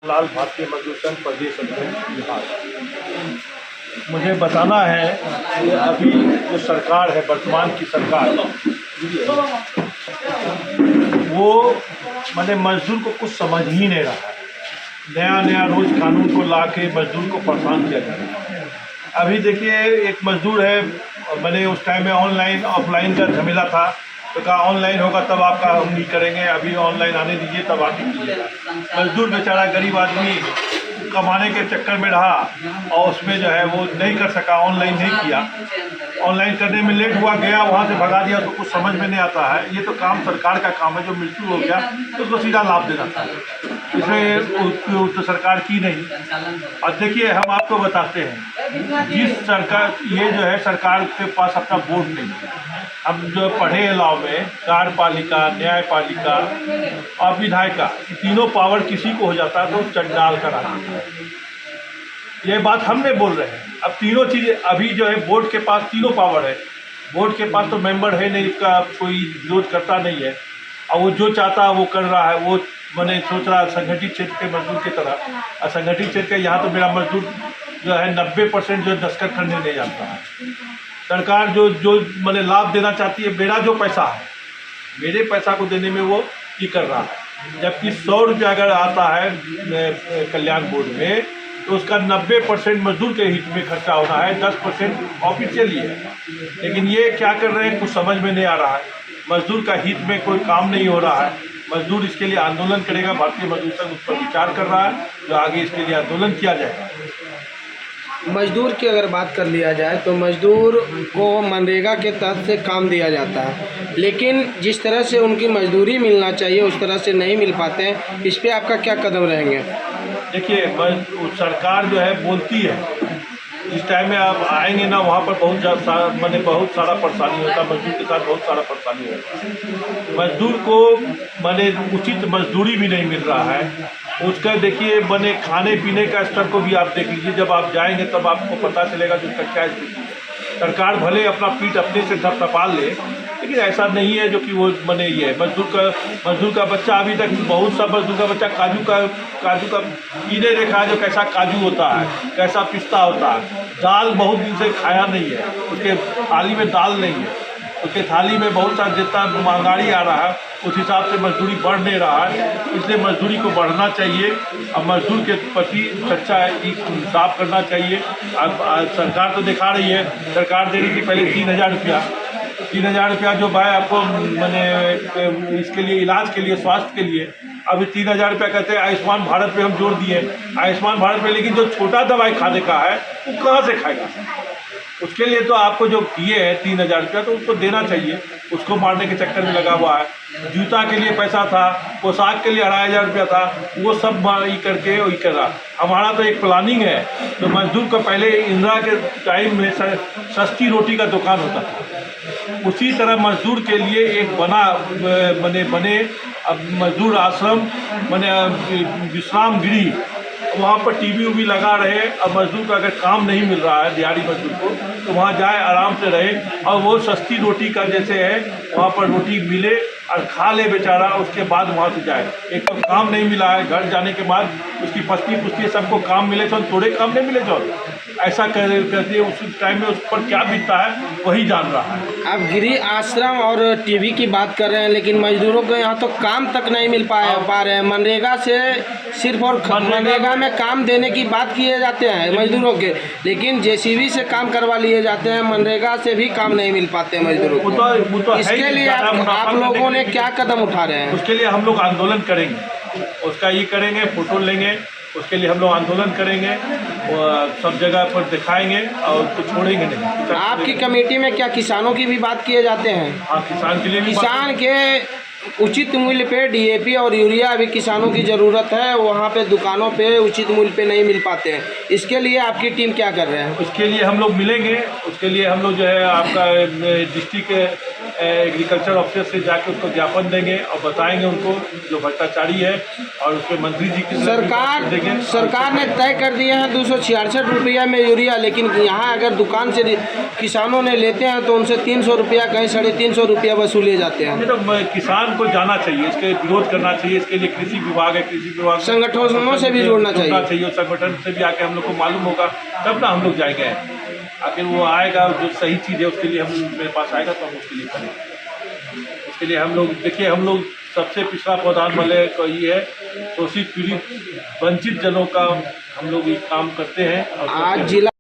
लाल भारतीय मजदूर संघ प्रदेश अध्यक्ष बिहार। मुझे बताना है कि अभी जो सरकार है, वर्तमान की सरकार, वो मैंने मजदूर को कुछ समझ ही नहीं रहा है। नया नया रोज कानून को ला के मजदूर को परेशान किया जा रहा है। अभी देखिए, एक मजदूर है, मैंने उस टाइम में ऑनलाइन ऑफलाइन का झमेला था, तो कहा ऑनलाइन होगा तब आपका हम नहीं करेंगे, अभी ऑनलाइन आने दीजिए तब आके कीजिएगा। मजदूर बेचारा गरीब आदमी कमाने के चक्कर में रहा और उसमें जो है वो नहीं कर सका, ऑनलाइन नहीं किया। ऑनलाइन करने में लेट हुआ, गया वहाँ से भगा दिया, तो कुछ समझ में नहीं आता है। ये तो काम सरकार का काम है, जो मृत्यु हो गया तो उसको सीधा लाभ देना था, इसमें तो सरकार की नहीं। और देखिए, हम आपको बताते हैं, जिस सरकार ये जो है सरकार के पास अपना वोट नहीं है। हम जो पढ़े लॉ में, कार्यपालिका, न्यायपालिका और विधायिका, तीनों पावर किसी को हो जाता है तो चंडाल का राज होता है। ये बात हम नहीं बोल रहे हैं। अब तीनों चीज़ें अभी जो है बोर्ड के पास तीनों पावर है। बोर्ड के पास तो मेंबर है नहीं, उसका कोई विरोध करता नहीं है, और वो जो चाहता है वो कर रहा है। वो मैंने सोच रहा है संगठित क्षेत्र के मजदूर की तरह, और संगठित क्षेत्र के यहाँ तो मेरा मजदूर जो है 90% जो दस्तखत करने नहीं जाता है। सरकार जो मैंने लाभ देना चाहती है, मेरा जो पैसा है, मेरे पैसा को देने में वो ये कर रहा है। जबकि 100 रुपया अगर आता है कल्याण बोर्ड में, तो उसका 90% मजदूर के हित में खर्चा होना है, 10% ऑफिशियली है। लेकिन ये क्या कर रहे हैं, कुछ समझ में नहीं आ रहा है। मजदूर का हित में कोई काम नहीं हो रहा है। मजदूर इसके लिए आंदोलन करेगा, भारतीय मजदूर संघ उस पर विचार कर रहा है, जो आगे इसके लिए आंदोलन किया जाएगा। मजदूर की अगर बात कर लिया जाए तो मजदूर को मनरेगा के तहत से काम दिया जाता है, लेकिन जिस तरह से उनकी मजदूरी मिलना चाहिए उस तरह से नहीं मिल पाते हैं। इस पे आपका क्या कदम रहेंगे? देखिए, सरकार जो है बोलती है, जिस टाइम में आप आएंगे ना, वहाँ पर बहुत सारा परेशानी होता है। मजदूर के साथ बहुत सारा परेशानी होता है। मजदूर को उचित मजदूरी भी नहीं मिल रहा है। उसका देखिए खाने पीने का स्तर को भी आप देख लीजिए। जब आप जाएंगे तब आपको पता चलेगा कि उसका क्या स्थिति है। सरकार भले अपना पीठ अपने से थपथपा ले, लेकिन ऐसा नहीं है जो कि वो ये है। मजदूर का बच्चा, अभी तक बहुत सा मजदूर का बच्चा काजू का ये नहीं देखा है जो कैसा काजू होता है, कैसा पिस्ता होता है। दाल बहुत दिन से खाया नहीं है, उसके थाली में दाल नहीं है, उसके थाली में बहुत सारा जितना महंगाई आ रहा है उस हिसाब से मजदूरी बढ़ नहीं रहा है। इसलिए मजदूरी को बढ़ना चाहिए और मजदूर के प्रति सच्चा इंसाफ करना चाहिए। अब सरकार तो दिखा रही है, सरकार दे रही थी पहले 3000 रुपया, 3000 रुपया जो भाई आपको इसके लिए, इलाज के लिए, स्वास्थ्य के लिए। अभी 3000 रुपया कहते हैं आयुष्मान भारत पे हम जोड़ दिए, आयुष्मान भारत पे, लेकिन जो छोटा दवाई खाने का है वो कहाँ से खाएगा? उसके लिए तो आपको जो किए हैं 3000 रुपया, तो उसको देना चाहिए। उसको मारने के चक्कर में लगा हुआ है। जूता के लिए पैसा था, पोशाक के लिए 2500 रुपया था, वो सब ये करके वही कर रहा। हमारा तो एक प्लानिंग है, तो मजदूर को पहले इंदिरा के टाइम में सस्ती रोटी का दुकान होता था, उसी तरह मजदूर के लिए एक बने अब मजदूर आश्रम, विश्राम गृह, वहाँ पर टीवी उवी लगा रहे। अब मजदूर का अगर काम नहीं मिल रहा है, दिहाड़ी मजदूर को, तो वहाँ जाए, आराम से रहे, और वो सस्ती रोटी का जैसे है वहाँ पर रोटी मिले और खा ले बेचारा। उसके बाद वहाँ से जाए। एक तो काम नहीं मिला है, घर जाने के बाद उसकी पत्नी पुष्टि सबको काम मिले, तो थोड़े काम नहीं मिले, जो ऐसा करते उस टाइम में उस पर क्या बीतता है वही जान रहा है। आप गृह आश्रम और टीवी की बात कर रहे हैं, लेकिन मजदूरों को यहाँ तो काम तक नहीं मिल पा रहे हैं। मनरेगा से सिर्फ और मनरेगा में काम देने की बात किए जाते हैं मजदूरों के, लेकिन जेसीबी से काम करवा लिए जाते हैं। मनरेगा से भी काम नहीं मिल पाते मजदूरों को। इसके लिए आप लोगों ने क्या कदम उठा रहे हैं? उसके लिए हम लोग आंदोलन करेंगे, उसका ये करेंगे, फोटो लेंगे, उसके लिए हम लोग आंदोलन करेंगे, सब जगह पर दिखाएंगे और उसको छोड़ेंगे नहीं। आपकी कमेटी में क्या किसानों की भी बात किए जाते हैं? हाँ, किसान के लिए भी। किसान के उचित मूल्य पे डीएपी और यूरिया अभी किसानों की ज़रूरत है, वहाँ पे दुकानों पे उचित मूल्य पे नहीं मिल पाते हैं। इसके लिए आपकी टीम क्या कर रहे हैं? उसके लिए हम लोग मिलेंगे। उसके लिए हम लोग जो है आपका डिस्ट्रिक्ट एग्रीकल्चर ऑफिसर से जाके उसको ज्ञापन देंगे और बताएंगे उनको जो भ्रष्टाचारी है, और उस पर मंत्री जी की सरकार ने तय कर दिए हैं 266 रुपया में यूरिया, लेकिन यहाँ अगर दुकान से किसानों ने लेते हैं तो उनसे 300 रुपया, कहीं 350 रुपया वसूले जाते हैं। तो किसान को जाना चाहिए, इसके विरोध करना चाहिए, इसके लिए कृषि विभाग है, कृषि विभाग संगठनों से भी जुड़ना चाहिए, संगठन से भी आके हम लोग को मालूम होगा, तब ना हम लोग जाएंगे। आखिर वो आएगा जो सही चीज़ है उसके लिए हम मेरे पास आएगा तो हम उसके लिए करेंगे। उसके लिए हम लोग देखिए, हम लोग सबसे पिछड़ा प्रधान वाले का ये है, शोषित पीड़ित वंचित जनों का हम लोग ये काम करते हैं। और आज जिला